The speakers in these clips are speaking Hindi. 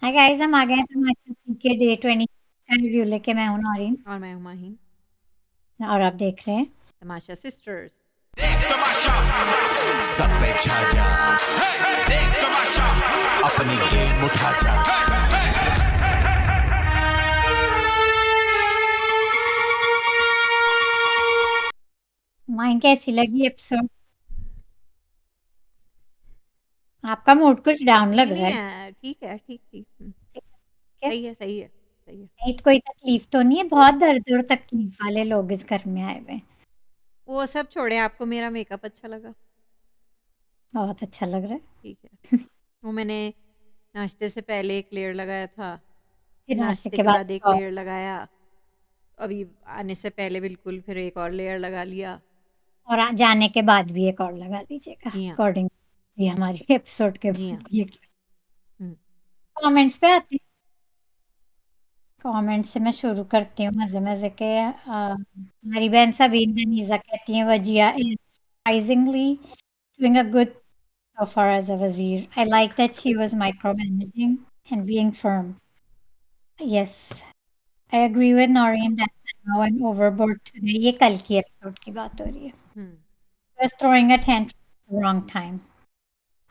हाय गाइस, हम आ गए हैं तमाशा थ्री के डे 20 का रिव्यू लेके। मैं हूं नौरीन और मैं हूँ माही। और आप देख रहे हैं तमाशा सिस्टर्स। तमाशा सब पे छा जा, देख तमाशा अपनी गेम उठा जा। माइन कैसी लगी एपिसोड? आपका मूड कुछ डाउन लग नहीं रहा नहीं है। ठीक है, ठीक ठीक। क्या? सही है, सही है, सही है। नहीं तो कोई तकलीफ तो नहीं है? बहुत दर्द और तकलीफ वाले लोग इस घर में आए हुए हैं। वो सब छोड़े, आपको मेरा मेकअप अच्छा लगा? बहुत अच्छा लग रहा है। ठीक है। वो मैंने नाश्ते से पहले एक लेयर लगाया था, फिर फिर नाश्ते नाश्ते के के बाद बाद एक और लेयर लगाया, अभी आने से पहले बिल्कुल फिर एक और लेयर लगा लिया। जाने के बाद भी एक और लगा लीजिएगा जी हाँ, अकॉर्डिंग ये हमारी एपिसोड के जी बाद हाँ। ये हुँ, कमेंट्स पे आते हैं। कमेंट से मैं शुरू करती हूँ मजे मजे के। हमारी बहन सबीन जनीजा कहती है Wajiha is surprisingly doing a good so far as a wazir. I like that she was micromanaging and being firm. Yes, I agree with Noreen that Salma went overboard today. ये कल की एपिसोड की बात हो रही है. हुँ। She was throwing a tantrum at the wrong time.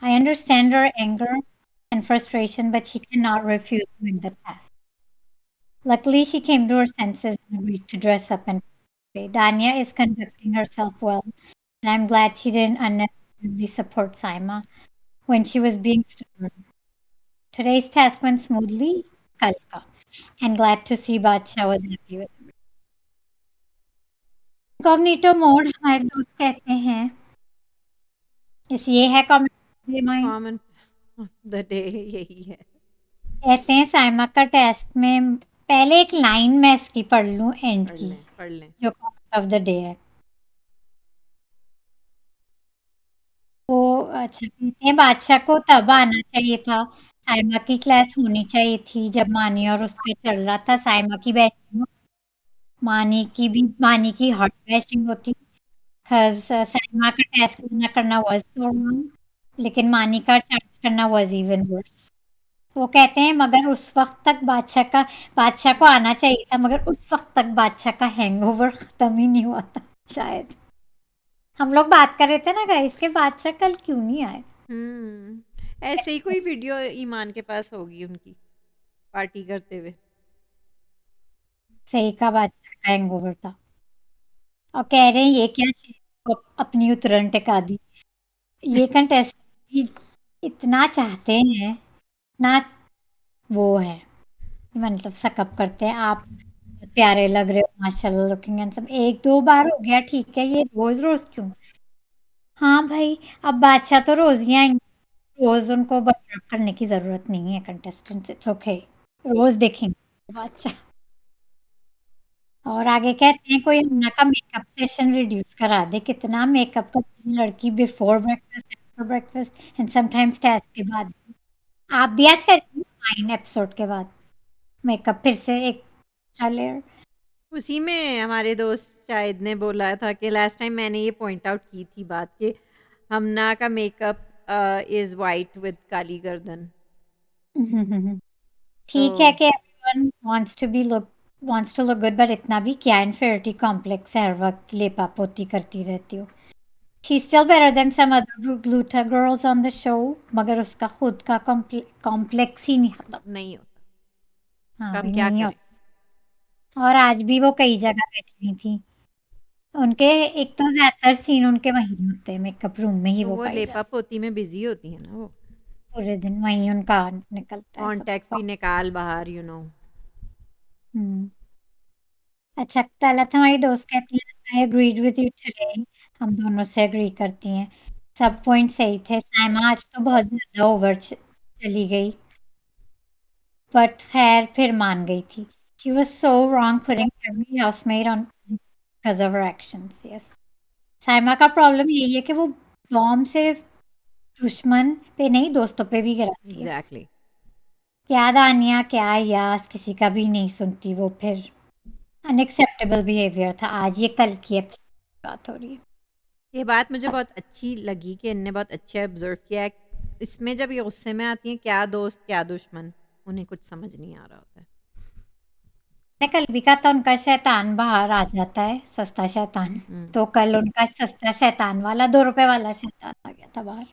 I understand her anger and frustration, but she cannot refuse doing the task. Luckily, she came to her senses and agreed to dress up and play. Danya is conducting herself well, and I'm glad she didn't unnecessarily support Saima when she was being stubborn. Today's task went smoothly, कल का, and glad to see Badsha was happy with it. Incognito mode हमारे दोस्त कहते हैं इस ये है comment mind common of the day यही है। कहते हैं साइमा का टास्क में पहले एक लाइन मैं इसकी पढ़ लूं एंड पढ़ की लें, पढ़ लें। जो कमेंट ऑफ द डे है। वो अच्छा कहते हैं बादशाह को तब आना चाहिए था। साइमा की क्लास होनी चाहिए थी जब मानी और उसका चल रहा था। साइमा की बैटिंग मानी की हॉट बैटिंग होती। Because सलमा का टेस्ट ना करना was so wrong, लेकिन मानी का चार्ज करना was even worse. वो कहते हैं मगर उस वक्त तक बादशाह को आना चाहिए था, मगर उस वक्त तक बादशाह का हैंगओवर खत्म ही नहीं हुआ था शायद। हम लोग बात कर रहे थे ना गाइस के बादशाह कल क्यों नहीं आए। ऐसे ही कोई वीडियो ईमान के पास होगी उनकी, पार्टी करते हुए। सही का बादशाह का हैंगओवर था। और कह रहे हैं ये क्या चीज़ अपनी उतरन टिका दी। ये कंटेस्ट भी इतना चाहते हैं, इतना वो है, मतलब सकअप करते हैं। आप प्यारे लग रहे हो माशाल्लाह, लुकिंग हैंडसम। 1-2 बार हो गया ठीक है, ये रोज़-रोज़ क्यों? हाँ भाई, अब बादशाह तो रोज़ ही आएँगे, रोज़ उनको बटरअप करने की ज़रूरत नहीं है कंटेस्टेंट्स, इट्स ओके। रोज़ देखेंगे बादशाह। और आगे कहते हैं कोई अन्ना का मेकअप सेशन रिड्यूस करा दे। कितना मेकअप करती है लड़की before breakfast, after breakfast and sometimes test के बाद। आप भी आज करेंगी 9 एपिसोड के बाद मेकअप फिर से एक एक्स्ट्रा लेयर? उसी में हमारे दोस्त शाहिद ने बोला था कि लास्ट टाइम मैंने ये पॉइंट आउट की थी बात कि हमना का मेकअप इज़ व्हाइट विद काली गर्दन। सो ठीक है कि everyone wants to look good, but इतना भी क्या इन्फीरियरिटी कॉम्प्लेक्स है हर वक्त लेपापोती करती रहती हो। She still better than some other gluta girls on the show, मगर उसका खुद का कॉम्प्लेक्स ही नहीं खत्म। नहीं होता, हाँ उसका हम भाई क्या नहीं करें? होता। और आज भी वो कई जगह बैठी हुई थी। उनके एक तो ज्यादातर सीन उनके वहीं होते हैं, मेकअप रूम में ही तो वो वो पाई लेपा जाती। पोती में बिजी होती है ना वो। पूरे दिन वहीं उनका निकलता है सब। कॉन्टेक्ट्स भी निकाल बाहर, हम्म। अच्छा, तलत हमारी दोस्त कहती है I agreed with you today. हम दोनों से एग्री करती हैं। सब पॉइंट सही थे। साइमा आज तो बहुत ज्यादा ओवर चली गई, बट खैर फिर मान गई थी। She was so wrong putting every housemate on because of her actions. Yes, Saima का प्रॉब्लम यही है कि वो बॉम्ब सिर्फ दुश्मन पे नहीं दोस्तों पे भी गिराती है। एग्जैक्टली। क्या दानिया क्या यास किसी का भी नहीं सुनती वो फिर। अनएक्सेप्टेबल बिहेवियर था आज। ये कल की एपिसोड की बात हो रही है। ये बात मुझे बहुत अच्छी लगी कि इनने बहुत अच्छे ऑब्जर्व किया है। इसमें जब ये गुस्से में आती हैं, क्या दोस्त क्या दुश्मन, उन्हें कुछ समझ नहीं आ रहा होता है। मैंने कल भी कहा था उनका शैतान बाहर आ जाता है, सस्ता शैतान। तो कल उनका सस्ता शैतान वाला 2 रुपए वाला शैतान आ गया था बाहर।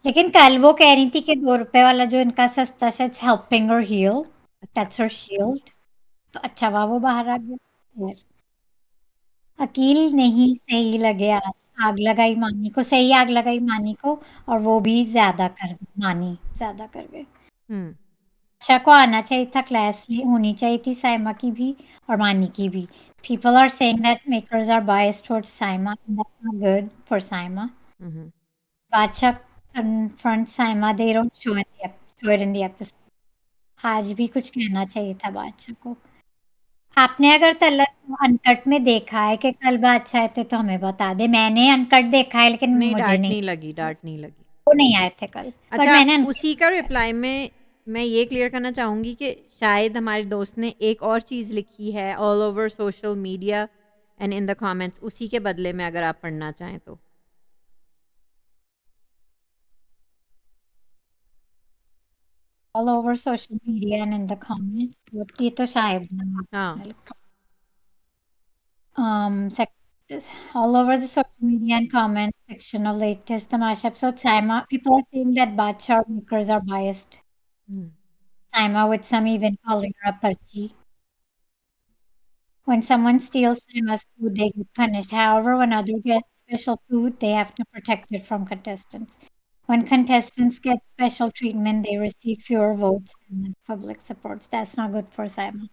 लेकिन कल वो कह रही थी कि 2 रुपए वाला जो इनका सस्ता शायद हेल्पिंग हर हील, अच्छा। That's her shield. तो अच्छा हुआ वो बाहर आ गया। खैर, अकील नहीं सही लगे आज। आग लगाई मानी को, सही आग लगाई मानी को, और वो भी ज़्यादा कर गई, मानी ज़्यादा कर गए। हुँ। आशा को आना चाहिए था, क्लास होनी चाहिए थी साइमा की भी और मानी की भी। People are saying that makers are biased towards Saima, and that's not good for Saima. Hmm, hmm. Bacha confronts Saima, they don't show it in the episode. आज भी कुछ कहना चाहिए था बादशाह को। आपने अगर तलत अनकट में देखा है कि कल बादशाह आए थे तो हमें बता दे। मैंने अनकट देखा है लेकिन नहीं, मुझे डाँट नहीं, नहीं लगी, डाँट नहीं लगी। वो नहीं आए थे कल, बट अच्छा, मैंने अनकट उसी का देखा है। रिप्लाई में मैं ये क्लियर करना चाहूँगी कि शायद हमारे दोस्त ने एक और चीज़ लिखी है all over social media and in the comments, उसी के बदले में अगर आप पढ़ना चाहें तो। All over social media and in the comments, but ये तो शायद ना हाँ। आपने लिखा। Sec all over the social media and comment section of latest Tamasha episode, Saima, people are saying that Badshah makers are biased. Hmm. Saima, with some even calling her a parchi. When someone steals Saima's food, they get punished. However, when others get special food, they have to protect it from contestants. When contestants get special treatment, they receive fewer votes and less public supports. That's not good for Saima.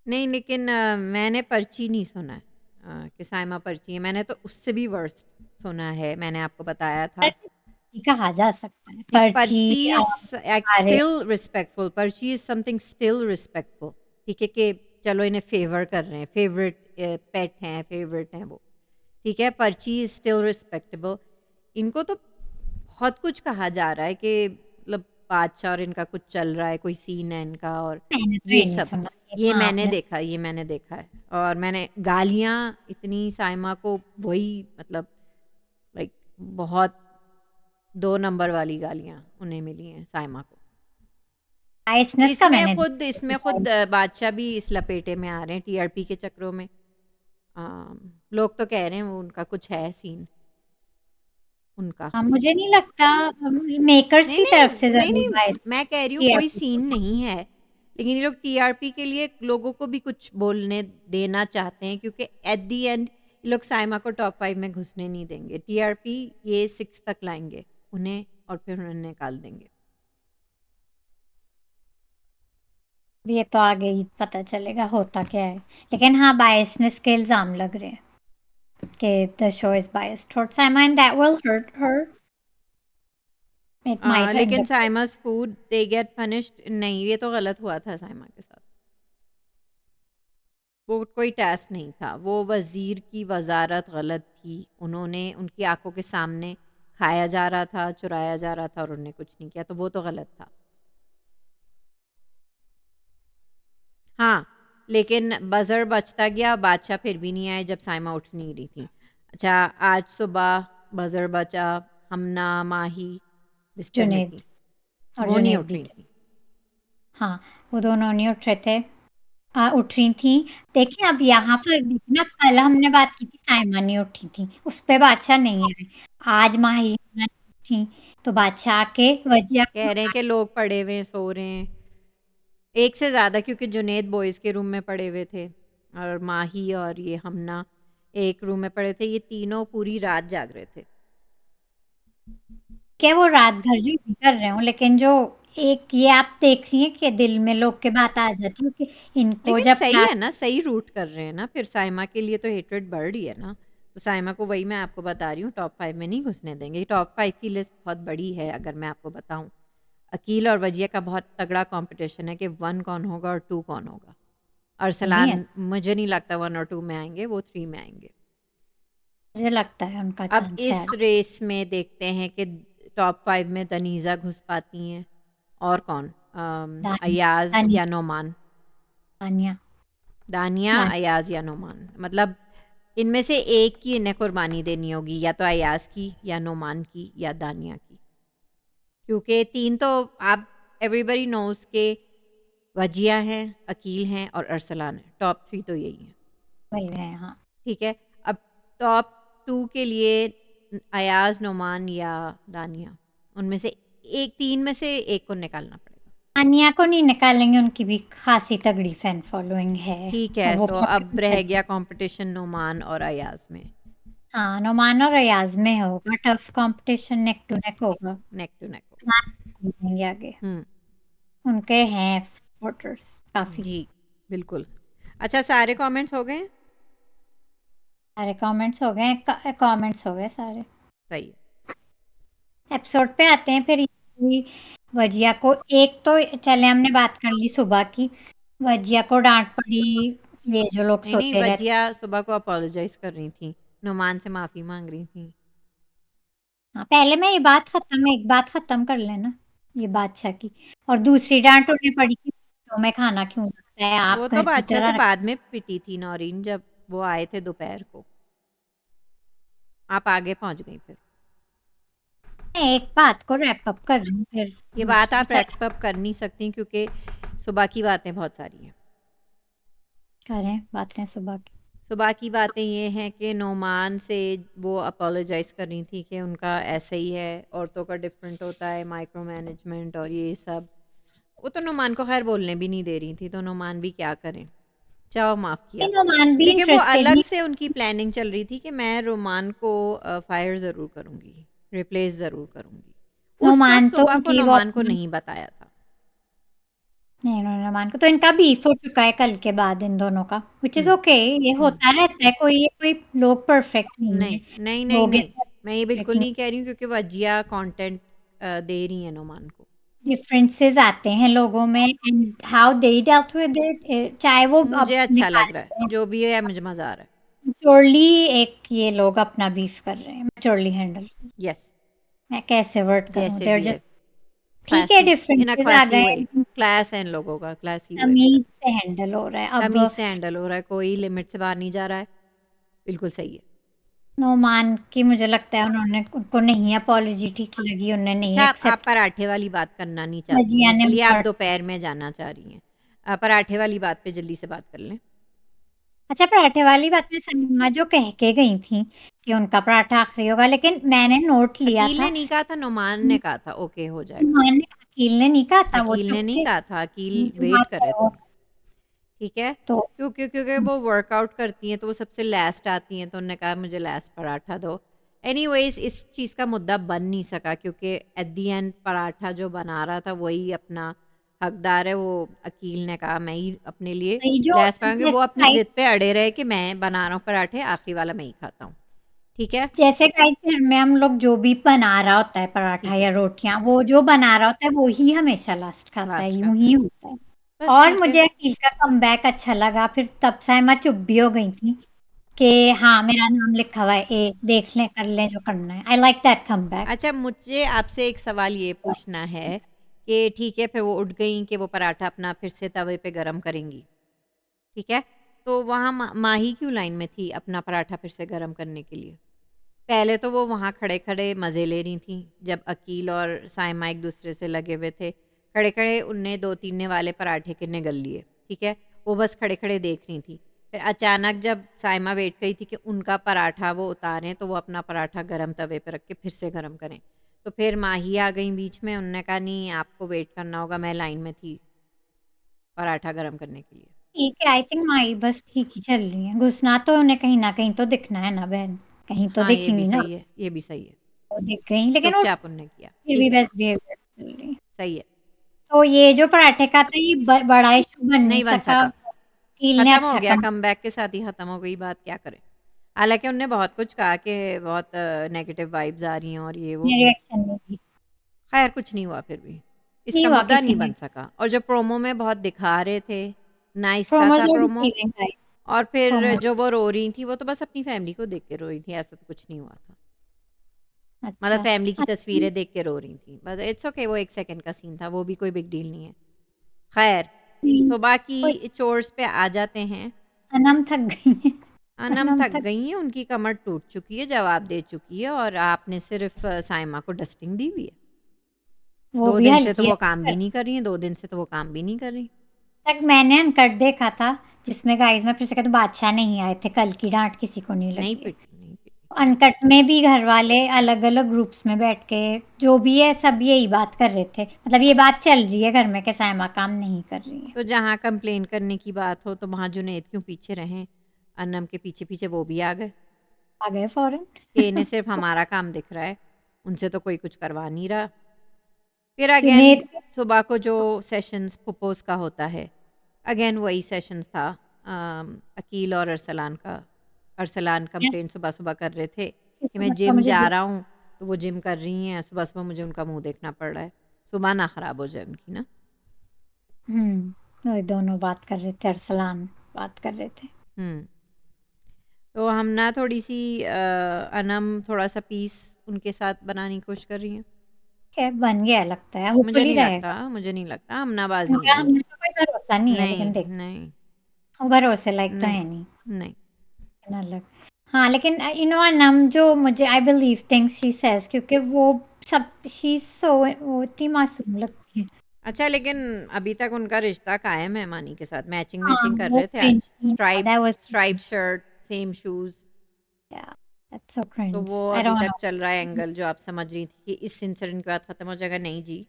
नहीं, लेकिन मैंने पर्ची नहीं सुना है कि साइमा पर्ची है। मैंने तो उससे भी वर्स्ट सुना है, मैंने आपको बताया था ऐसे ही कहा जा सकता है। कि पर्ची पर्ची इज़ सारे स्टिल रिस्पेक्टफुल, पर्ची इज़ समथिंग स्टिल रिस्पेक्टफुल, ठीक है? कि चलो इन्हें फ़ेवर कर रहे हैं, फ़ेवरेट पेट हैं, फ़ेवरेट हैं वो, ठीक है? पर्ची इज़ स्टिल रिस्पेक्टेबल। इनको तो बहुत कुछ कहा जा रहा है कि मतलब बादशाह और इनका कुछ चल रहा है, कोई सीन है इनका और मैंने तो ये ये नहीं सब। सुना। ये हाँ, मैंने आपने देखा, ये मैंने देखा है और मैंने गालियाँ इतनी साइमा को वही मतलब लाइक बहुत 2 नंबर वाली गालियाँ उन्हें मिली हैं साइमा को। बायसनेस का इसमें मैंने खुद इसमें खुद बादशाह भी इस लपेटे में आ रहे हैं टीआरपी के चक्करों में। लोग तो कह रहे हैं वो उनका कुछ है सीन उनका। हाँ, मुझे नहीं लगता मेकर्स नहीं, की नहीं, तरफ से नहीं, ज़रूर नहीं, बायस मैं कह रही हूँ कोई टीआरपी सीन नहीं है, लेकिन ये लोग टीआरपी के लिए लोगों को भी कुछ बोलने देना चाहते हैं क्योंकि एट द एंड ये लोग साइमा को टॉप 5 में घुसने नहीं देंगे। टीआरपी ये 6 तक लाएँगे उन्हें और फिर उन्हें निकाल देंगे। ये तो आगे ही पता चलेगा होता क्या है। लेकिन हाँ, बायसनेस के इल्ज़ाम लग रहे हैं कि the show is biased towards Saima and that will hurt her. It might end लेकिन अप साइमा's फूड दे गेट पनिश्ड नहीं, ये तो गलत हुआ था साइमा के साथ। वो कोई टेस्ट नहीं था, वो वज़ीर की वज़ारत गलत थी। उन्होंने उनकी आँखों के सामने खाया जा रहा था, चुराया जा रहा था और उन्होंने कुछ नहीं किया, तो वो तो गलत था। हाँ, लेकिन बज़र बजता गया, बादशाह फिर भी नहीं आए जब साइमा उठ नहीं रही थी। अच्छा, आज सुबह बज़र बजा, हमना, माही बिस्तर में जुनैद थी, और वो नहीं जुनैद उठ भी रही थे। थी। हाँ, वो दोनों नहीं उठ रहे थे। उठ रही थी। देखिए अब यहाँ पर देखना, कल हमने बात की थी साइमा नहीं उठी थी, उस पे बादशाह नहीं आए। आज माही थी तो बादशाह आके वजिया को कह रहे हैं कि लोग पड़े हुए हैं, सो रहे हैं। एक से ज़्यादा क्योंकि जुनैद बॉयज़ के रूम में पड़े हुए थे और माही और ये हमना एक रूम में पड़े थे। ये तीनों पूरी रात जाग रहे थे। क्या वो रात भर जो भी कर रहे हो, लेकिन जो एक ये आप देख रही हैं कि दिल में लोग के बात आ जाती है कि इनको लेकिन जब सही है क्लास ना, सही रूट कर रहे हैं ना, फिर साइमा के लिए तो हेट्रेड बढ़ रही है ना। तो साइमा को वही मैं आपको बता रही हूँ, टॉप 5 में नहीं घुसने देंगे। टॉप 5 की लिस्ट बहुत बड़ी है अगर मैं आपको बताऊँ। अकील और वजिया का बहुत तगड़ा कॉम्पिटिशन है कि 1 कौन होगा और 2 कौन होगा। नहीं है, अरसलान मुझे नहीं लगता 1 और 2 में आएँगे, वो 3 में आएँगे। मुझे लगता है उनका अब चांस है। इस रेस में देखते हैं कि टॉप 5 में दनीज़ा घुस पाती हैं और कौन? अयाज़ दानिया या नोमान? दानिया दानिया, दानिया अयाज़ या नोमान। मतलब इनमें से एक की इन्हें कुर्बानी देनी होगी, या तो अयाज़ की या नोमान की या दानिया की। क्योंकि 3 तो आप एवरीबॉडी नोज़ के वजिया हैं, अकील हैं और अरसलान हैं। टॉप 3 तो यही हैं, वही है, हाँ। ठीक है? अब टॉप 2 के लिए अयाज़, नोमान या दानिया, उनमें से 3 में से 1 को निकालना पड़ेगा। अनिया को नहीं निकालेंगे, उनकी भी खासी तगड़ी फैन फॉलोइंग है ठीक और है, वो तो अब रह गया कॉम्पिटिशन नोमान और अयाज़ में, हाँ, नोमान और अयाज में होगा, tough competition neck to neck होगा। नेक टू नेक होगा। हाँ, जीतेंगे आगे, हुँ, उनके हैं सपोर्टर्स काफी। जी, बिल्कुल। अच्छा, सारे कमेंट्स हो गए हैं? सारे कमेंट्स हो गए, कमेंट्स हो गए सारे। सही है। एपिसोड पे आते हैं फिर। ये वजिया को एक तो चले, हमने बात कर ली सुबह की, वजिया को डांट पड़ी, ये जो लोग नहीं, सोते रहते। वजिया सुबह को अपोलोजाइज़ कर रही थी, नुमान से माफ़ी माँग रही थी। हाँ, पहले मैं ये बात खत्म, एक बात खत्म कर लेना, ये बादशाह की। और दूसरी डांट उन्हें पड़ी कि तो मैं खाना क्यों लगता है, आप वो तो घर की बादशाह से तरह बाद में पिटी थी नौरीन, जब वो आए थे दोपहर को। आप आगे पहुँच गई फिर। मैं एक बात को रैप अप कर रही हूँ, फिर ये बात दूसरी आप रैप अप कर नहीं सकती क्योंकि सुबह की बातें बहुत सारी हैं। करें बातें सुबह की। सुबह की बातें ये हैं कि नोमान से वो अपोलोजाइज़ कर रही थी कि उनका ऐसे ही है, औरतों का डिफरेंट होता है, माइक्रो मैनेजमेंट और ये सब। वो तो नोमान को खैर बोलने भी नहीं दे रही थी, तो नोमान भी क्या करें। चाहो माफ़ किया। नोमान भी लेकिन वो इंटरेस्टेड अलग नहीं। से उनकी प्लानिंग चल रही थी कि मैं रोमान को फायर ज़रूर करूँगी, रिप्लेस ज़रूर करूँगी। उस वक़्त नोमान तो सुबह को गिव अप नोमान को नहीं बताया था। नहीं, उन्होंने नोमान को, तो इनका बीफ हो चुका है कल के बाद इन दोनों का, व्हिच इज हुँ, ओके। ये हुँ। होता रहता है, कोई लोग परफेक्ट नहीं नहीं, है। नहीं, नहीं, लोग नहीं। मैं ये बिल्कुल नहीं, नहीं कह रही हूँ क्योंकि वजिया कंटेंट दे रही हैं नोमान को। डिफरेंसेस आते हैं लोगों में and how they dealt with it, चाहे वो मुझे अब अच्छा लग रहा है, निकालते हैं। जो भी है मुझे मज़ा आ रहा है। मैच्योरली एक ये लोग अपना बीफ कर रहे हैं, मैच्योरली हैंडल। येस, मैं कैसे वर्ड करूँ, जैसे देयर भी है, जस्ट ठीक है, क्लासी, इन अ डिफरेंसेस आ क्लासी वे। गए, क्लास है इन लोगों का, क्लासी वे। तमीज से हैंडल हो रहा है अब। तमीज़ से हैंडल हो रहा है, कोई लिमिट से बाहर नहीं जा रहा है। बिल्कुल सही है। नोमान की मुझे लगता है उन्होंने, उनको नहीं अपोलॉजी ठीक लगी, उन्होंने नहीं अच्छा, आप एक्सेप्ट। पराठे वाली बात करना नहीं चाहती हैं, वजिया ने इसलिए आप बहुत। दोपहर में जाना चाह रही हैं। पराठे वाली बात पे जल्दी से बात कर लें। अच्छा, पराठे वाली बात में समीमा जो कह के गई थी कि उनका पराठा आखिरी होगा, लेकिन मैंने नोट लिया अकील था। ने नहीं कहा था, नुमान ने कहा था ओके हो जाएगा। नुमान ने, अकील ने नहीं कहा था, वो अकील चुप ने नहीं थे। कहा था, अकील जो वेट बात कर है रहे थे वो, उनका, ठीक है? तो क्योंकि वो वर्कआउट करती हैं तो वो सबसे लास्ट आती हैं, तो उन्होंने कहा मुझे लास्ट पराठा दो। एनीवेज़ इस चीज़ का मुद्दा बन नहीं सका क्योंकि एट द एंड पराठा जो बना रहा था वही अपना हकदार है। वो अकील ने कहा मैं ही अपने लिए ये जो लास्ट पाऊँगी, वो जैसे अपनी ज़िद पे अड़े रहे कि मैं बना रहा हूँ पराठे, आखिरी वाला मैं ही खाता हूँ। ठीक है? जैसे गाइस घर में हम लोग जो भी बना रहा होता है पराठा ठीक या है, रोटियां, वो जो बना रहा होता है वो ही हमेशा लास्ट खाता है, लास्ट यूं खाता ही है। होता है। बस और ठीक है। मुझे अकील का कमबैक अच्छा लगा, फिर तब साइमा चुप भी हो गई थी कि हाँ मेरा नाम लिखा हुआ है, ए देख लें कर लें जो करना है। I like that comeback. अच्छा, मुझे आपसे एक सवाल ये पूछना है कि ठीक है, फिर वो उठ गईं कि वो पराठा अपना फिर से तवे पे गरम करेंगी, ठीक है? तो वहाँ माही क्यों लाइन में थी अपना पराठा फिर से गरम करने के लिए? पहले तो वो वहाँ खड़े-खड़े मज़े ले रही थीं, जब अकील और साइमा एक-दूसरे से लगे हुए थे। खड़े-खड़े उनने 2 वाले पराठे के निगल लिए, ठीक है? वो बस खड़े-खड़े देख रही थीं। फिर अचानक जब साइमा वेट करी थी कि उनका पराठा वो उतारें, तो वो अपना पराठा गरम तवे पे रख के फिर से गरम करें। तो फिर माही आ गईं बीच में, उन्होंने कहा नहीं आपको वेट करना होगा, मैं लाइन में थी पराठा गरम करने के लिए। ठीक है, आई थिंक माई बस ठीक ही चल रही है, घुसना तो उन्हें कहीं ना कहीं तो दिखना है ना बहन, कहीं तो हाँ, ये भी दिखेंगी ना। सही है, ये भी सही है। वो दिख गई, लेकिन वो चुपचाप उन्होंने किया, फिर भी ठीक है, बेस्ट बिहेवियर चल रही है। सही है। तो ये जो पराठे का था, ये बड़ा इशू बन नहीं नहीं बन सका, सका। अकील ने ख़त्म हो अच्छा गया, कम। कमबैक के साथ ही ख़त्म हो गई बात, क्या करें। हालाँकि उन्होंने बहुत कुछ कहा कि बहुत नेगेटिव वाइब्स आ रही हैं और ये वो। रिएक्शन नहीं दी, ख़ैर कुछ नहीं हुआ फिर भी। नहीं इसका हुआ मुद्दा किसी नहीं ने। बन सका और जो प्रोमो में बहुत दिखा रहे थे, नाइस का प्रोमोज था वर प्रोमो। फीलिंग गाइस, और फिर प्रोमोज। जो वो रो रही थी, वो तो बस अपनी फैमिली को देख के रो रही थी, ऐसा तो कुछ नहीं हुआ था। मतलब अच्छा, फैमिली की अच्छा, तस्वीरें देख के रो रही थी। बट इट्स ओके, वो 1 सेकंड का सीन था, वो भी कोई बिग डील नहीं है। ख़ैर, नहीं, सुबह कोई की चोर्स पे आ जाते हैं। अनम थक गई है। अनम अनम थक थक, गई हैं, उनकी कमर टूट चुकी है, जवाब दे चुकी है और आपने सिर्फ़ साइमा को डस्टिंग दी हुई है। वो 2 भी दिन से तो हल्की वो हल्की काम भी करती नहीं कर रही हैं, 2 दिन से तो वो काम भी नहीं कर रही। तक मैंने अनकट देखा था, जिसमें गाइस मैं फिर से कहती हूँ, बादशाह नहीं आए थे, कल की डांट किसी को नहीं नहीं लगी है। पिटी, नहीं पिटी। अनकट में भी घर वाले अलग अलग ग्रुप्स में बैठ के जो भी है सब यही बात कर रहे थे, मतलब ये बात चल रही है घर में कि साइमा काम नहीं कर रही है। तो जहाँ कंप्लेन करने की बात हो तो वहाँ जुनैद क्यों पीछे रहें? अनम के पीछे-पीछे वो भी आ गए आ गए फौरन। कि इन्हें सिर्फ़ हमारा काम दिख रहा है, उनसे तो कोई कुछ करवा नहीं रहा। फिर अगेन जुनेद सुबह को जो सेशंस फुपोज़ का होता है, अगेन वही सेशंस था अकील और अरसलान का। अरसलान कंप्लेन सुबह-सुबह कर रहे थे कि मैं समझता जिम मुझे जा रहा हूँ, तो वो जिम कर रही हैं, सुबह-सुबह मुझे उनका मुँह देखना पड़ रहा है। सुबह ना खराब हो जाए उनकी ना। वही दोनों बात कर रहे थे, अरसलान बात कर रहे थे। हुँ। तो हम ना थोड़ी-सी अनम थोड़ा-सा पीस उनके साथ बनाने की कोशिश कर रही हैं। क्या बन गया लगता है, होपफुली रहेगा। मुझे नहीं लगता, हमनाबाज़ नहीं उनका है हम वो। पे कोई भरोसा नहीं है, लेकिन नहीं, देख नहीं, भरोसे लायक तो है नहीं, नहीं। नहीं। लेकिन अलग हाँ, लेकिन अनम जो मुझे I believe things she says, क्योंकि वो सब शी इज सो, वो इतनी मासूम लगती है। अच्छा लेकिन अभी तक उनका रिश्ता कायम है मानी के साथ, हाँ, मैचिंग कर वो रहे थे आज। क्रिंज सीन था, that was stripe shirt, same shoes. या दैट्स सो तो क्रिंज, वो आई अभी डोंट तक नो। चल रहा है एंगल जो आप समझ रही थी कि इस इंसिडेंट के बाद खत्म हो जाएगा, नहीं जी,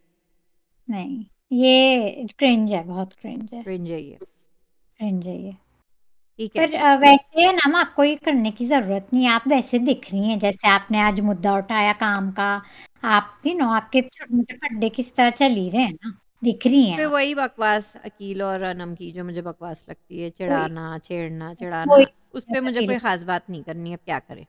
नहीं, ये क्रिंज है, बहुत क्रिंज है, क्रिंज है ये। क्रिंज है ये। ठीक है। पर वैसे ना आपको ये करने की ज़रूरत नहीं है, आप वैसे दिख रही हैं, जैसे आपने आज मुद्दा उठाया काम का, आप भी नो आपके छोटे-मोटे पड्डे किस तरह चल ही रहे हैं ना, दिख रही हैं फिर आप। वही बकवास अकील और अनम की जो मुझे बकवास लगती है, वही चिढ़ाना, छेड़ना, वही चिढ़ाना, उस मैं पे मुझे अकेले कोई ख़ास बात नहीं करनी, अब क्या करें?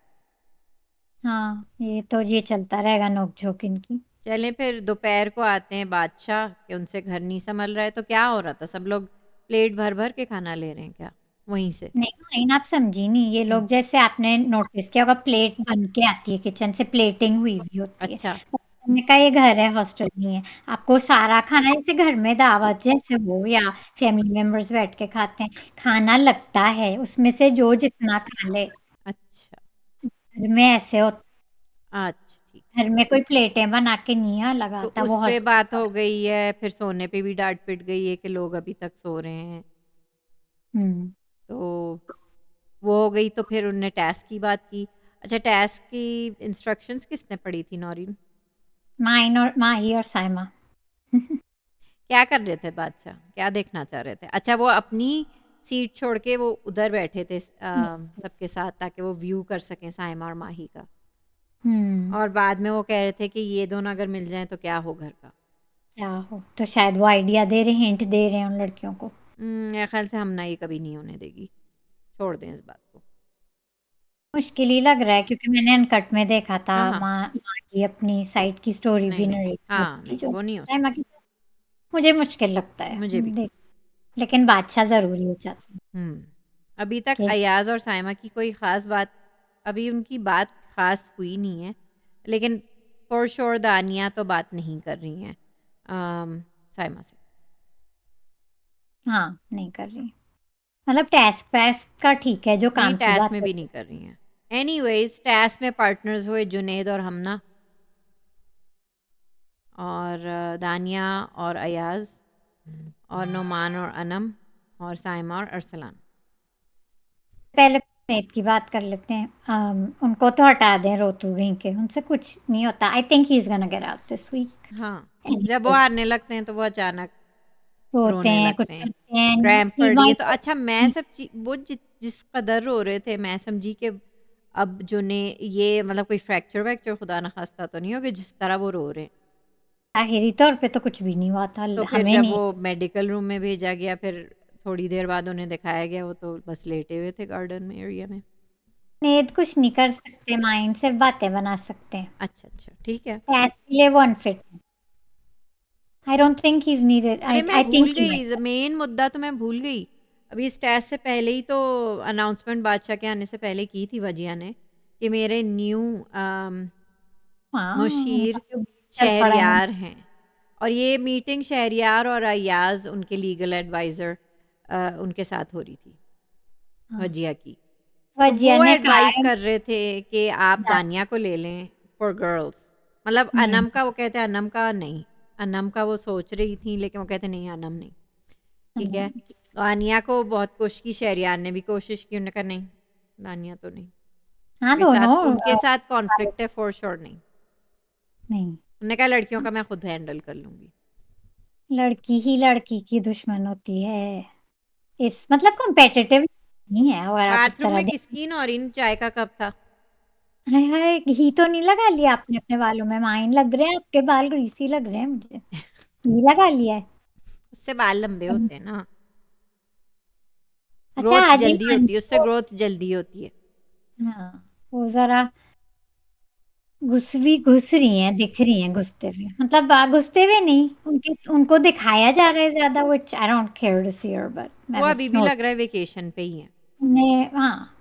हाँ, ये चलता रहेगा नोक-झोंक इनकी। चलें फिर दोपहर को आते हैं बादशाह कि उनसे घर नहीं सँभल रहा है, तो क्या हो रहा था? सब लोग प्लेट भर-भर के खाना ले रहे हैं क्या? वहीं से? नहीं, नहीं आप समझी नहीं, ये हुँ, लोग जैसे आपने नोटिस किया होगा, प्लेट बन के आती है किचन से, प्लेटिंग हुई हुई होती है। अच्छा, मैंने कहा ये घर है, हॉस्टल नहीं है। आपको सारा खाना जैसे घर में दावत जैसे हो या फैमिली मेंबर्स बैठ के खाते हैं, खाना लगता है, उसमें से जो जितना खा ले। अच्छा, घर में ऐसे होता अच्छा ठीक है। घर में कोई प्लेटें बना के नहीं तो लगाता, वो उस पे हॉस्टल बात का। हो गई है, फिर सोने पे भी डाँट पिट गई है कि लोग अभी तक सो रहे हैं। हुँ। तो वो हो गई तो फिर उनने टास्क की बात की। अच्छा टास्क की इंस्ट्रक्शंस किसने पढ़ी थी नौरीन? माइन और माही और साइमा। क्या कर रहे थे बादशाह? क्या देखना चाह रहे थे? अच्छा वो अपनी सीट छोड़ के वो उधर बैठे थे सबके साथ ताकि वो व्यू कर सकें साइमा और माही का। हुँ, और बाद में वो कह रहे थे कि ये दोनों अगर मिल जाएँ तो क्या हो घर का? क्या हो तो शायद वो आइडिया दे रहे हैं, हिंट दे रहे हैं उन लड़कियों को। मेरे ख़्याल से हमना ये कभी नहीं होने देगी। छोड़ दें इस बात को। मुश्किल ही लग रहा है, क्योंकि मैंने अनकट में देखा था हाँ, हाँ। माही अपनी साइड की स्टोरी नहीं, भी नहीं। नरेट हाँ, करती नहीं जो वो नहीं हो साइमा सकता। के साथ। मुझे मुश्किल लगता है मुझे भी। देख, लेकिन बादशाह ज़रूरी हो जाते हैं हुँ। अभी तक कि अय्याज़ और साइमा की कोई ख़ास बात अभी उनकी बात ख़ास हुई नहीं है। लेकिन फ़ॉर श्योर दानिया तो बात नहीं कर रही हैं साइमा से। हाँ, नहीं कर रही। मतलब टास्क वास्क का ठीक है, जो नहीं काम की टास्क बात में है। भी नहीं कर रही हैं। एनीवेज़ टास्क में पार्टनर्स हुए जुनैद और हमना और दानिया और अय्याज़ और नुमान और अनम और साइमा और अरसलान। पहले प्रीत की बात कर लेते हैं। उनको तो हटा दें, रोतू गई के, उनसे कुछ नहीं होता। I think he is gonna get out this week हाँ, जब वो एनीवे। हारने लगते हैं तो वो अचानक रोते रोने हैं, कुछ लगते हैं। करते हैं, ही रैम्पर्ड ये माइट तो अच्छा मैं सब वो जिस कदर रो रहे थे मैं समझी कि अब जो ने ये मतलब कोई फ्रैक्चर वैक्चर खुदा ना खास्ता तो नहीं हो कि जिस तरह वो रो रहे हैं। ज़ाहिरी तौर पे तो कुछ भी नहीं हुआ था, तो फिर हमें जब नहीं। वो मेडिकल रूम में भेजा गया फिर थोड़ी देर बाद उन्हें दिखाया गया वो तो बस लेटे हुए थे गार्डन में एरिया में। नेद कुछ नहीं कर सकते, माइंड सिर्फ बातें बना सकते हैं। अच्छा, अच्छा, ठीक है। टैस के लिए वो अनफिट है। I don't think he is needed. अरे आई मैं आई भूल थिंक ही गई माइट। मेन मुद्दा तो मैं भूल गई। अभी इस टेस्ट से पहले ही तो अनाउंसमेंट बादशाह के आने से पहले की थी वजिया ने कि मेरे न्यू हाँ, उनका मुशीर जो चल पड़ा है। शहरयार हैं और ये मीटिंग शहरयार और अय्याज़ उनके लीगल एडवाइज़र उनके साथ हो रही थी हाँ, वजिया की। तो वजिया वो ने कहा एडवाइस है कर रहे थे कि आप दानिया को ले लें फॉर गर्ल्स मतलब हुँ, अनम का वो कहते हैं अनम का नहीं। अनम का वो सोच रही थी, लेकिन वो कहते नहीं अनम नहीं, ठीक है। अनम तो आनिया को बहुत कोशिश की, शहरियार ने भी कोशिश की, उन्होंने कहा नहीं, दानिया तो नहीं, हाँ साथ दोनों उनके साथ कॉन्फ्लिक्ट है फॉर श्योर नहीं। नहीं, उन्होंने कहा लड़कियों का मैं खुद हैंडल कर लूंगी। लड़की ही लड़की की दुश्मन होती है, इस मतलब कॉम्पिटिटिव नहीं है। और आप इस बाथरूम तरह में किसकी नौरीन चाय का कप था? हाय हाय, घी तो नहीं लगा लिया आपने अपने बालों में? माइन लग रहे हैं आपके बाल, ग्रीसी लग रहे हैं मुझे। घी लगा लिया है? उससे बाल लंबे होते हैं ना, अच्छा ग्रोथ आज ही जल्दी मान होती है, उससे को, ग्रोथ जल्दी होती है। हाँ वो जरा घुस रही हैं, दिख रही हैं घुसते हुए, मतलब घुसते हुए नहीं, उनके उनको दिखाया जा रहा है ज्यादा, which I don't care to see her, but वो मैं अभी बस भी नोट लग रहा है वेकेशन पे ही है। ने हाँ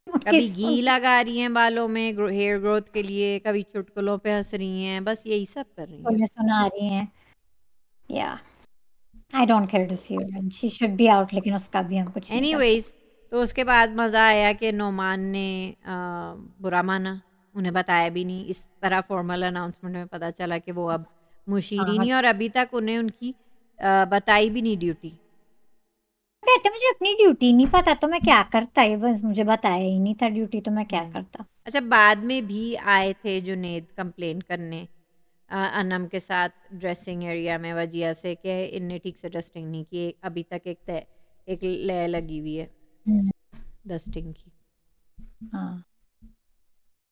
कभी किस घी लगा रही हैं बालों में हेयर ग्रोथ के लिए, कभी चुटकुलों पे हंस रही हैं, बस यही सब कर रही हैं। उन्हें सुना रही हैं, या I don't care to see her, she should be out, लेकिन उसका भी हम कुछ नहीं कर एनीवेज, सकते। तो उसके बाद मज़ा आया कि नोमान ने बुरा माना, उन्हें बताया भी नहीं। इस तरह फॉर्मल अनाउंसमेंट में पता चला कि वो अब मुशीर ही हाँ नहीं, और अभी तक उन्हें उनकी बताई भी नहीं ड्यूटी। कहते मुझे अपनी ड्यूटी नहीं पता तो मैं क्या करता, ये बस मुझे बताया ही नहीं था ड्यूटी, तो मैं क्या करता। अच्छा, बाद में भी आए थे जुनेद कंप्लेन करने अनम के साथ ड्रेसिंग एरिया में, वजह से कि इनने ठीक से डस्टिंग नहीं की, अभी तक एक लय लगी हुई है हम्म, डस्टिंग की। हाँ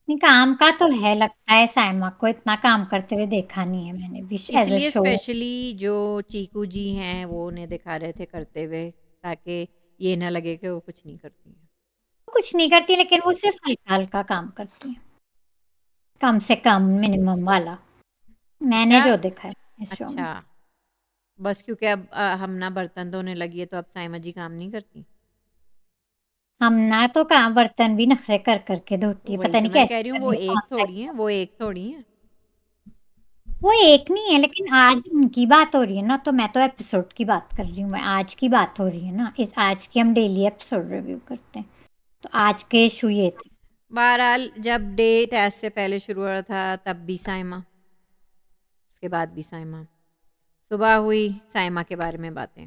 नहीं, काम का तो है, लगता है साइमा को इतना काम करते हुए देखा नहीं है मैंने भी एज अ इसलिए शो। स्पेशली जो चीकू जी हैं वो उन्हें दिखा रहे थे करते हुए, ताकि ये ना लगे कि वो कुछ नहीं करती हैं। कुछ नहीं करती, लेकिन वो सिर्फ हल्का हल्का काम करती है, कम से कम मिनिमम वाला, मैंने अच्छा। जो देखा है इस शो में। अच्छा, बस क्योंकि अब हम ना बर्तन धोने लगी है तो अब साइमा जी काम नहीं करती। हम ना तो काम बर्तन भी नखरे कर करके धोती है, वही पता तो नहीं मैं कैसे कह रही हूँ, कर वो रही है, कौन एक सा थोड़ी है, वो एक थोड़ी है। वो एक नहीं है, लेकिन आज उनकी बात हो रही है ना, तो मैं तो एपिसोड की बात कर रही हूँ, मैं आज की बात हो रही है ना, इस आज की हम डेली एपिसोड रिव्यू करते हैं, तो आज के इशू ये थे। बहरहाल जब डे टेस्ट से पहले शुरू हो रहा था तब भी साइमा, उसके बाद भी साइमा, सुबह हुई साइमा के बारे में बातें,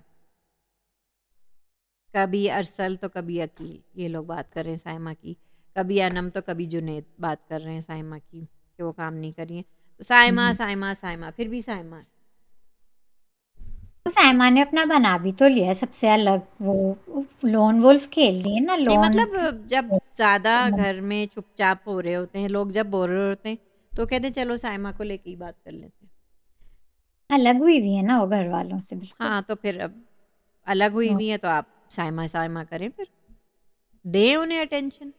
कभी अरसल तो कभी अकील, ये लोग बात कर रहे हैं साइमा की, कभी अनम तो कभी जुनेद बात कर रहे हैं साइमा की कि वो काम नहीं कर रही है। तो साइमा हम्म। साइमा साइमा फिर भी साइमा है। तो साइमा ने अपना बना भी तो लिया है सबसे अलग, वो लोन वुल्फ खेल रही है ना, नहीं लोन। मतलब जब ज़्यादा घर में चुपचाप हो रहे होते हैं लोग, जब बोल रहे होते हैं तो कहते हैं चलो साइमा को लेके ही बात कर लेते हैं। अलग हुई हुई है ना वो घर वालों से बिल्कुल। हाँ, तो फिर अब अलग हुई नो, हुई है तो आप साइमा साइमा करें, फिर दें उन्हें अटेंशन।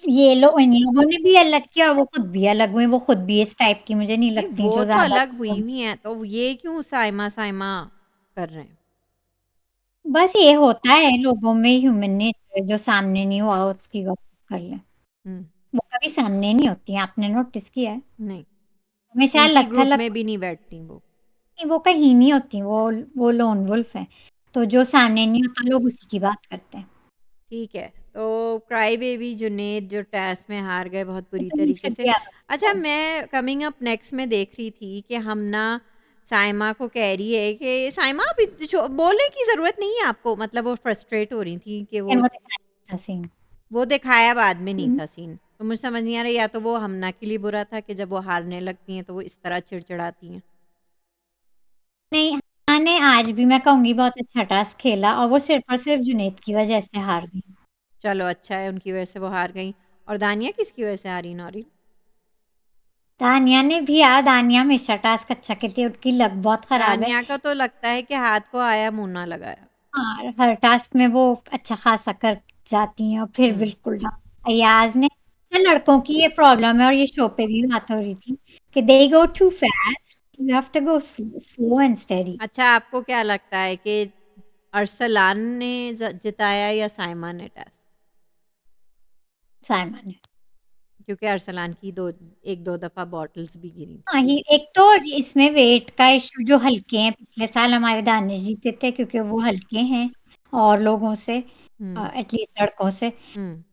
ये लोग, इन लोगों ने भी अलग किया और वो खुद भी अलग हुए, वो खुद भी इस टाइप की मुझे नहीं नहीं लगती वो जो तो ज्यादा। अलग हुई हुई है, तो ये क्यों साइमा साइमा कर रहे हैं? बस ये होता है लोगों में ह्यूमन नेचर, जो सामने नहीं हुआ उसकी गप कर ले, हम्म। वो कभी सामने नहीं होती है, आपने नोटिस किया है? नहीं, हमेशा उनकी अलग ग्रुप थलग, में भी नहीं बैठती वो। वो कहीं नहीं होती, वो लोन वुल्फ है, तो जो सामने नहीं होता लोग उसी की बात करते हैं। ठीक है, तो क्राई बेबी जुनेद जो टेस्ट में हार गए बहुत बुरी तो तरीके नीचे से। भी आ अच्छा, जाओ। मैं कमिंग अप नेक्स्ट में देख रही थी कि हम ना साइमा को कह रही है कि साइमा अभी बोलने की ज़रूरत नहीं है आपको, मतलब वो फ्रस्ट्रेट हो रही थी कि लेकिन वो दिखाया था सीन। वो दिखाया बाद में नहीं था सीन, तो मुझे समझ नहीं आ रहा, या तो वो हमना के लिए बुरा था कि जब वो हारने लगती हैं तो वो इस तरह चिड़चिड़ाती हैं। नहीं, हाँ ने आज भी मैं कहूंगी बहुत अच्छा टास्क खेला, और वो सिर्फ और सिर्फ जुनेद की वजह से हार गई। चलो अच्छा है, उनकी वजह से वो हार गई। और दानिया किसकी वजह से हारी नौरी? दानिया ने भी, यार दानिया हमेशा टास्क अच्छा खेलती है, उसकी लक बहुत खराब है। दानिया का तो लगता है कि हाथ को आया मुंह ना लगाया। हाँ, हर टास्क में वो अच्छा खासा कर जाती हैं और फिर हम्म। बिल्कुल डाउन। अयाज ने, अच्छा, लड़कों की ये प्रॉब्लम है, और ये शो पे भी बात हो रही थी कि they go too fast, you have to go slow and steady. अच्छा, आपको क्या लगता है कि अरसलान ने जिताया या साइमा ने टेस्ट? साइमन ने। क्योंकि अरसलान की एक दो दफा बॉटल्स भी गिरी थी। हाँ, ही एक तो इसमें वेट का इशू, जो हल्के हैं, पिछले साल हमारे दानिश जीते थे क्योंकि वो हल्के हैं और लोगों से, हम्म। एटलीस्ट लड़कों से। हम्म।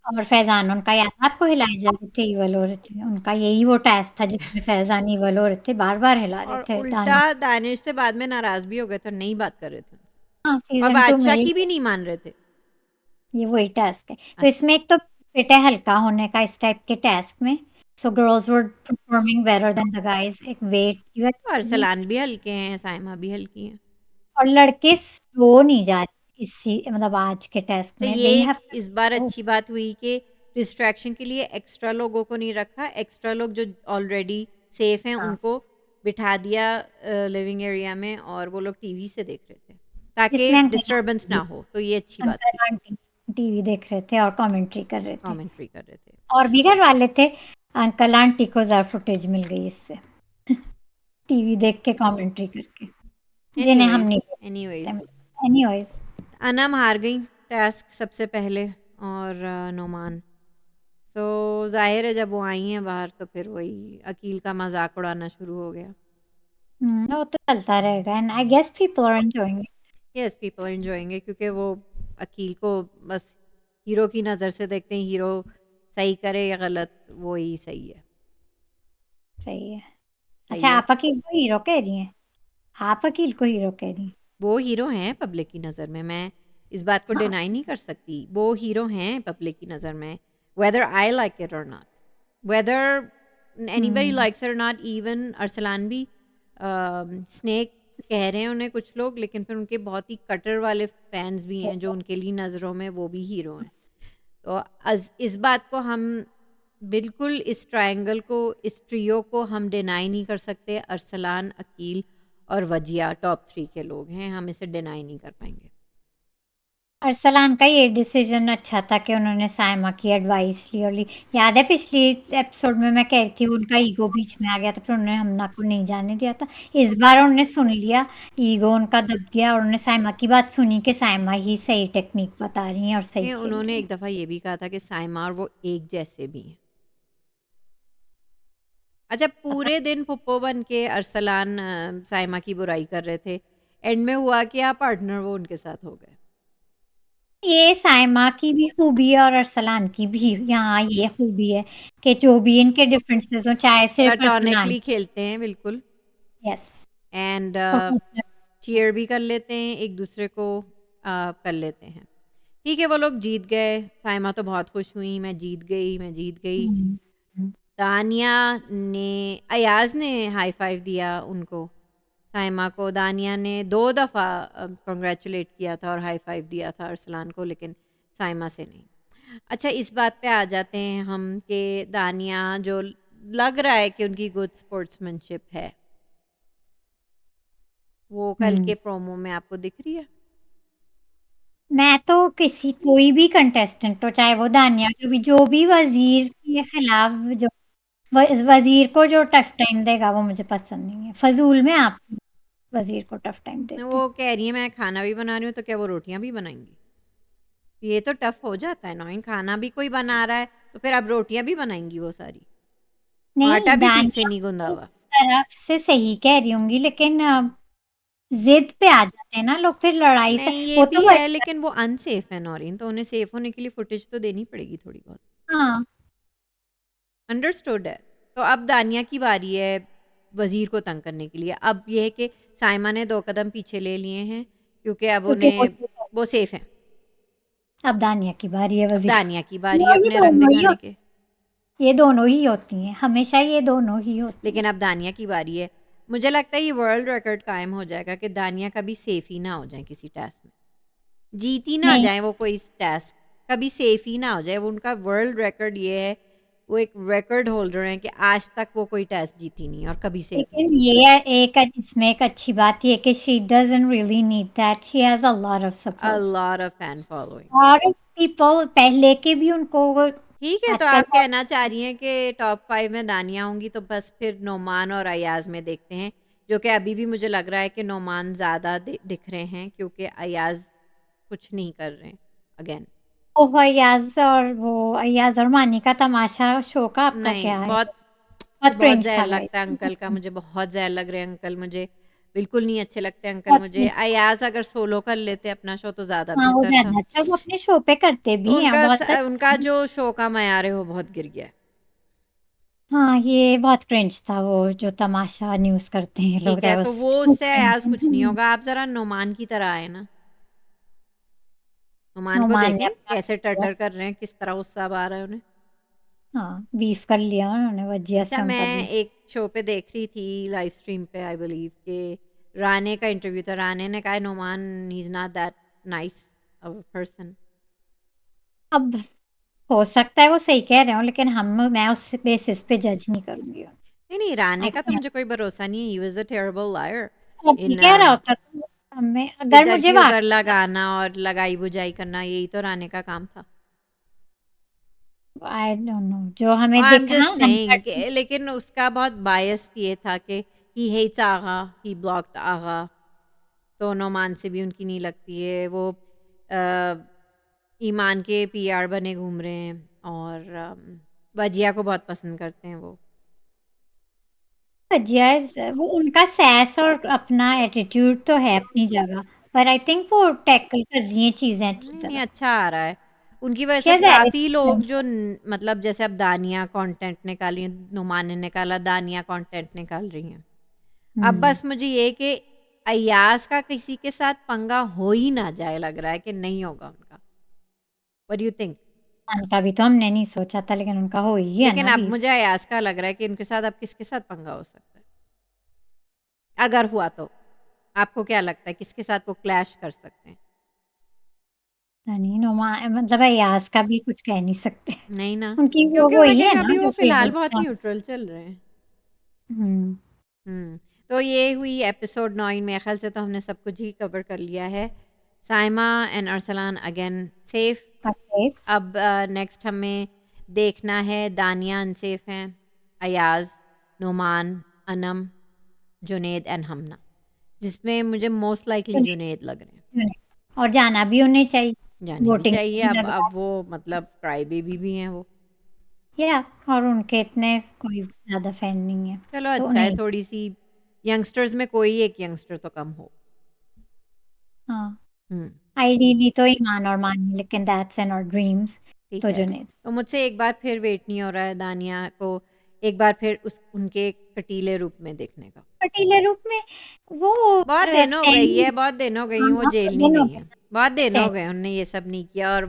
और फैज़ान उनका याद है आपको हिलाए जा रहे थे, ईवल हो रहे थे। उनका यही वो टास्क था जिसमें फैज़ान ईवल हो रहे थे, बार-बार हिला रहे और थे उल्टा दानिश। दानिश से बाद में नाराज़ भी हो गए थे, नहीं बात कर रहे थे उनसे। हाँ, और सीज़न 2 में बादशाह की भी नहीं मान रहे थे। ये वही टास्क है। तो अच्छा, इसमें एक तो बेटा हल्का होने का इस टाइप के टास्क में, so girls were performing better than the guys, एक वेट की तो वजह से। अरसलान भी हल्के हैं, साइमा भी हल्की हैं। और लड़के स्लो नहीं जा रहे इसी मतलब आज के टास्क तो में, ये दे एक हैव इस बार टू। अच्छी बात हुई कि डिस्ट्रैक्शन के लिए एक्स्ट्रा लोगों को नहीं रखा, एक्स्ट्रा लोग जो ऑलरेडी सेफ हैं हाँ, उनको बिठा दिया लिविंग एरिया में, और वो लोग टीवी से देख रहे थे ताकि इसमें अंकल डिस्टरबेंस आंटी ना भी, हो, तो ये अच्छी बात थी। अंकल आंटी टीवी देख रहे थे और कमेंट्री कर रहे थे। कमेंट्री कर रहे थे। और भी घर वाले थे, अंकल आंटी को ज़रा फुटेज मिल गई इससे, टीवी देख के कमेंट्री करके, जिन्हें हम एनीवेज नहीं एनीवेज देखते। एनीवेज, अनम हार गई टास्क सबसे पहले, और नोमान। सो जाहिर है जब वो आई हैं बाहर तो फिर वही अकील का मजाक उड़ाना शुरू हो गया। वो तो चलता रहेगा and I guess people are enjoying it. Yes, people enjoying क्योंकि वो अकील को बस हीरो की नज़र से देखते हैं, हीरो सही करे या गलत वो ही सही है। सही है। अच्छा, सही है। आप अकील को हीरो कह रही हैं? आप अकील को हीरो कह रही हैं? वो हीरो हैं पब्लिक की नज़र में, मैं इस बात को हाँ। डिनाई नहीं कर सकती, वो हीरो हैं पब्लिक की नज़र में, whether I like it or not, whether anybody hmm, likes it or not. Even Arsalan भी स्नेक कह रहे हैं उन्हें कुछ लोग, लेकिन फिर उनके बहुत ही कटर वाले फैंस भी हैं जो उनके लिए नज़रों में वो भी हीरो हैं। तो इस बात को हम बिल्कुल, इस ट्रायंगल को, इस ट्रियो को हम डिनाई नहीं कर सकते। अरसलान, अकील और वजिया टॉप 3 के लोग हैं, हम इसे डिनाई नहीं कर पाएंगे। अरसलान का ये डिसीजन अच्छा था कि उन्होंने साइमा की एडवाइस ली और ली। याद है पिछली एपिसोड में मैं कह रही थी उनका ईगो बीच में आ गया था, फिर उन्होंने हमना को नहीं जाने दिया था। इस बार उन्होंने सुन लिया, ईगो उनका दब गया और उन्होंने साइमा की बात सुनी कि साइमा ही सही टेक्निक बता रही हैं और सही खेल उन्होंने रही एक हैं। दफ़ा ये भी कहा था कि साइमा और वो एक जैसे भी हैं। अच्छा, पता पूरे दिन फुप्पो बन के अरसलान साइमा की बुराई कर रहे थे, एंड में हुआ क्या, पार्टनर वो उनके साथ हो गए। ये साइमा की भी खूबी है और अरसलान की भी यहाँ ये खूबी है कि जो भी इनके डिफरेंसेस हो, चाहे सिर्फ अरसलान। प्लेटोनिकली खेलते हैं बिल्कुल, यस, एंड प्रोफेशनल। चीयर भी कर लेते हैं एक दूसरे को, कर लेते हैं। ठीक है, वो लोग जीत गए, साइमा तो बहुत खुश हुई, मैं जीत गई, मैं जीत गई। दानिया ने, अयाज ने हाई फाइव दिया उनको, साइमा को। दानिया ने 2 दफ़ा कांग्रेचुलेट किया था और हाई फाइव दिया था अरसलान को, लेकिन साइमा से नहीं। अच्छा, इस बात पे आ जाते हैं हम कि दानिया जो लग रहा है कि उनकी गुड स्पोर्ट्समैनशिप है, वो कल के प्रोमो में आपको दिख रही है? मैं तो किसी कोई भी कंटेस्टेंट हो, चाहे वो दानिया जो भी वज़ीर के खिलाफ जो वज़ीर को जो टफ टाइम देगा वो मुझे पसंद नहीं है। फ़ज़ूल में आप वज़ीर को टफ टाइम देते वो हैं। कह रही है मैं खाना भी बना रही हूँ, तो क्या वो रोटियां भी बनाएंगी? ये तो टफ हो जाता है नॉइंग, खाना भी कोई बना रहा है तो फिर अब रोटियां भी बनाएंगी वो सारी, नहीं, आटा भी ठीक से दानिया नहीं गूंदा की हुआ। तरफ से सही कह रही होंगी लेकिन ज़िद पे आ जाते हैं ना लोग, फिर लड़ाई से नहीं, ये वो भी तो है, वही। लेकिन वो अनसेफ है नौरीन, तो उन्हें सेफ होने के लिए फुटेज तो देनी पड़ेगी थोड़ी बहुत। हाँ, अंडरस्टूड है। तो अब दानिया की बारी है वज़ीर को तंग करने के लिए। अब ये है कि साइमा ने 2 कदम पीछे ले लिए हैं, क्योंकि अब क्योंकि उन्हें वो सेफ हैं। अब दानिया की बारी है अब वज़ीर। दानिया की बारी है ये अपने रंग दोनों ही दिखाने के। ये दोनों ही होती हैं, हमेशा ये दोनों ही होती हैं। लेकिन अब दानिया की बारी है। मुझे लगता है ये वर्ल्ड रिकॉर्ड कायम हो जाएगा कि दानिया कभी सेफ ही ना हो जाए किसी टास्क में। जीत ही ना नहीं, जाए वो कोई टास्क, कभी सेफ ही ना हो जाए। वो उनका वर्ल्ड रिकॉर्ड ये है, वो एक रिकॉर्ड होल्डर हैं कि आज तक वो कोई टास्क जीती नहीं और कभी सेफ नहीं लेकिन हुई। ये एक इसमें एक अच्छी बात ये है कि she doesn't really need that, she has a lot of a support lot of fan following. और पीपल पहले के भी उनको ठीक है, तो आजकल आप कहना चाह रही हैं कि टॉप 5 में दानिया होंगी, तो बस फिर नोमान और अयाज़ में देखते हैं, जो कि अभी भी मुझे लग रहा है कि नोमान ज़्यादा दिख रहे हैं, क्योंकि अयाज़ कुछ नहीं कर रहे हैं अगेन। वो अय्याज और मानी का तमाशा शो का आपका नहीं, क्या है? बहुत बहुत बहुत क्रिंज ज़हर था लगता है अंकल का, गाइस। मुझे बहुत ज़हर लग रहे हैं अंकल मुझे, बिल्कुल नहीं अच्छे लगते अंकल बहुत मुझे। cringe। अयाज़ अगर सोलो कर लेते अपना शो तो ज़्यादा हाँ, वो बेहतर था। ज़्यादा अच्छा वो अपने शो पे करते तो भी हैं, बहुत उनका अच्छा। जो शो का मयार है वो बहुत गिर गया है। हाँ, ये बहुत क्रिंज था वो जो तमाशा न्यूज़ करते हैं लोग, ठीक है, दैट तो वाज़ वो टू उससे अयाज़ क्रिंज। कुछ नहीं होगा। आप ज़रा नुमान की तरह आए ना। नुमान को नुमान ने देखें अपना कैसे किया। टर-टर कर रहे हैं, किस तरह गुस्सा अब आ रहा है उन्हें। हाँ, बीफ कर लिया उन्होंने वजिया अच्छा से उनका मैं बीफ। एक शो पे देख रही थी लाइव स्ट्रीम पे आई बिलीव कि राणे का इंटरव्यू था। राणे ने कहा Numan he is not that nice of a person. अब हो सकता है वो सही कह रहे हों, लेकिन मैं उस बेसिस पे जज नहीं करूँगी। नहीं, राणे आई का तो कैन। मुझे कोई भरोसा नहीं है। He was a terrible liar अभी इन कह रहा होता तो हमें अगर इधर मुझे की उधर वाक़ई लगाना और लगाई-बुझाई करना, यही तो राणे का काम था। आई डोंट नो जो हमें आई एम दिख जस्ट हाँ, सेइंग अनकट। लेकिन उसका बहुत बायस ये था कि ही हेट्स आगा, ही ब्लॉक्ड आगा। तो नोमान से भी उनकी नहीं लगती है। वो ईमान के पीआर बने घूम रहे हैं और वजिया को बहुत पसंद करते हैं वो। भजिया वो उनका सैस और अपना एटीट्यूड तो है अपनी जगह, पर आई थिंक वो टैकल कर रही हैं चीज़ें अच्छी नहीं, नहीं तरह। अच्छा आ रहा है। उनकी वजह शी से हैज़ काफ़ी लोग जो एटीट्यूड। मतलब जैसे अब दानिया कंटेंट निकाली, नुमान ने निकाला, दानिया कंटेंट निकाल रही हैं। अब हुँ, बस मुझे ये कि अय्याज़ का किसी के साथ पंगा हो ही ना जाए, लग रहा है कि नहीं होगा उनका। What do you think? उनका भी तो हमने नहीं सोचा था, लेकिन उनका हो ही गया लेकिन ना अब बीफ। मुझे अय्याज़ का लग रहा है कि उनके साथ अब किसके साथ पंगा हो सकता है? अगर हुआ तो? आपको क्या लगता है किसके साथ वो क्लैश कर सकते हैं? पता नहीं मतलब अय्याज़ का भी कुछ कह नहीं सकते। नहीं ना? उनकी क्योंकि वो ही है लेकिन ना अभी वो जो फ़िलहाल फेवरेट बहुत था। न्यूट्रल चल रहे हैं। हुँ, हुँ। तो ये हुई एपिसोड 9 मेरे ख़्याल से तो हमने सब कुछ ही कवर कर लिया है। Saima and Arsalan again safe. Okay. अब नेक्स्ट हमें देखना है दानिया अनसेफ हैं, अयाज़, नुमान, अनम, जुनैद एंड हमना, जिसमें मुझे मोस्ट लाइकली जुनैद जुनैद लग रहे हैं। जुनैद और जाना भी उन्हें चाहिए, जाने भी वोटिंग से चाहिए भी लग रहा अब वो मतलब क्राई बेबी भी हैं वो। है। या और उनके इतने कोई ज़्यादा फैन नहीं है, चलो तो अच्छा है उन्हें थोड़ी-सी यंगस्टर्स में कोई एक यंगस्टर तो कम हो। हाँ, हुँ, आइडियली तो ईमान और मानी, लेकिन दैट्स इन आवर ड्रीम्स। ठीक तो है। जुनैद तो मुझसे एक बार फिर वेट नहीं हो रहा है दानिया को एक बार फिर उस उनके कटीले रूप में देखने का। कटीले रूप में वो बहुत दिन हो गई सैंडी। है, बहुत दिन हो गई हाँ, हैं, वो हाँ, जेल नहीं दिन हो गई गए हैं। बहुत दिन हो गए सैंडी। उन्होंने ये सब नहीं किया और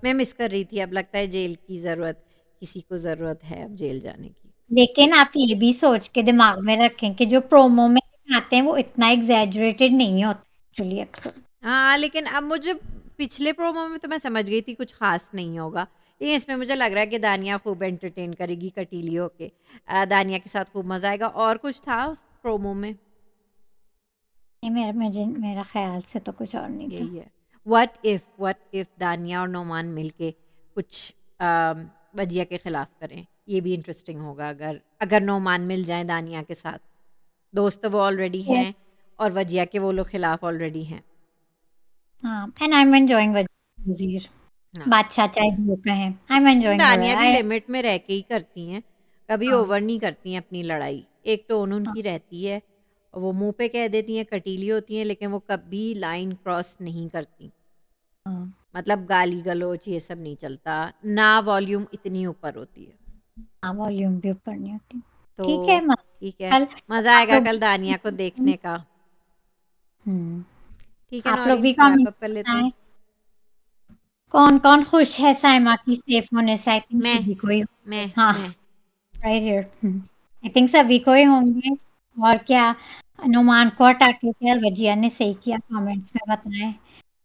मैं मिस कर रही थी, अब लगता है जेल की ज़रूरत किसी को ज़रूरत है अब जेल जाने की। लेकिन आप ये भी सोच के दिमाग में रखें कि जो प्रोमो में दिखाते हैं वो इतना एग्ज़ैजरेटेड नहीं होता एक्चुअली एपिसोड। हाँ, लेकिन अब मुझे पिछले प्रोमो में तो मैं समझ गई थी कुछ ख़ास नहीं होगा। लेकिन इसमें मुझे लग रहा है कि दानिया खूब एंटरटेन करेगी कटीली होके। दानिया के साथ खूब मज़ा आएगा और कुछ था उस प्रोमो में? नहीं, मेरा ख़्याल से तो कुछ और नहीं था। यही है। व्हाट इफ दानिया और नोमान मिलके कुछ वजिया के खिलाफ करें? ये भी इंटरेस्टिंग होगा अगर अगर नोमान मिल जाएँ दानिया के साथ। दोस्त तो वो ऑलरेडी यस। हैं और वजिया के वो लोग खिलाफ ऑलरेडी हैं। हाँ, एंड आई एम एन्जॉयिंग वज़ीर। हाँ, बादशाह चाहे जो कहें, आई एम लेकिन एन्जॉयिंग हर दानिया भी आई। लिमिट में रह के ही करती हैं। कभी हाँ, ओवर नहीं करती हैं अपनी लड़ाई। एक टोन हाँ, उनकी रहती है। और वो मुँह पे कह देती हैं, कटीली होती हैं लेकिन वो कभी लाइन क्रॉस नहीं करती। हाँ, मतलब गाली-गलौच ये सब नहीं चलता, ना वॉल्यूम इतनी ऊपर होती है। हाँ, वॉल्यूम भी ऊपर नहीं होती। तो ठीक है ठीक है, कल मज़ा आप आएगा लोग कल दानिया को देखने का। हुँ, ठीक है आप लोग नौरीन, भी रैप कमेंट अप कर लेते हैं। बताएँ कौन-कौन खुश है साइमा की सेफ होने से? आई थिंक मैं सभी को ही होंगे। मैं हाँ, मैं राइट हियर। आई थिंक सभी को ही होंगे। और क्या नुमान को हटा के क्या वजिया ने सही किया, कमेंट्स में बताएँ।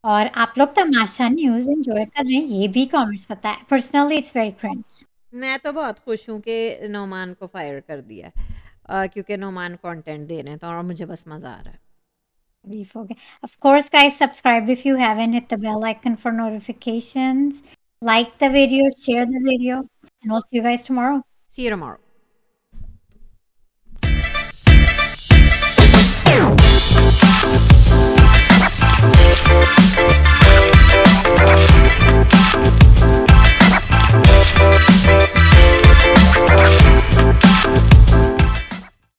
और आप लोग तमाशा न्यूज़ एन्जॉय कर रहे हैं, ये भी कमेंट्स बताएँ। Personally it's very cringe. मैं तो बहुत खुश हूँ कि नोमान को फायर कर दिया है। क्योंकि नोमान कंटेंट दे रहे हैं तो और मुझे बस मज़ा आ रहा है। Brief, okay. Of course, guys, subscribe if you haven't. Hit the bell icon for notifications. Like the video, share the video, and we'll see you guys tomorrow. See you tomorrow.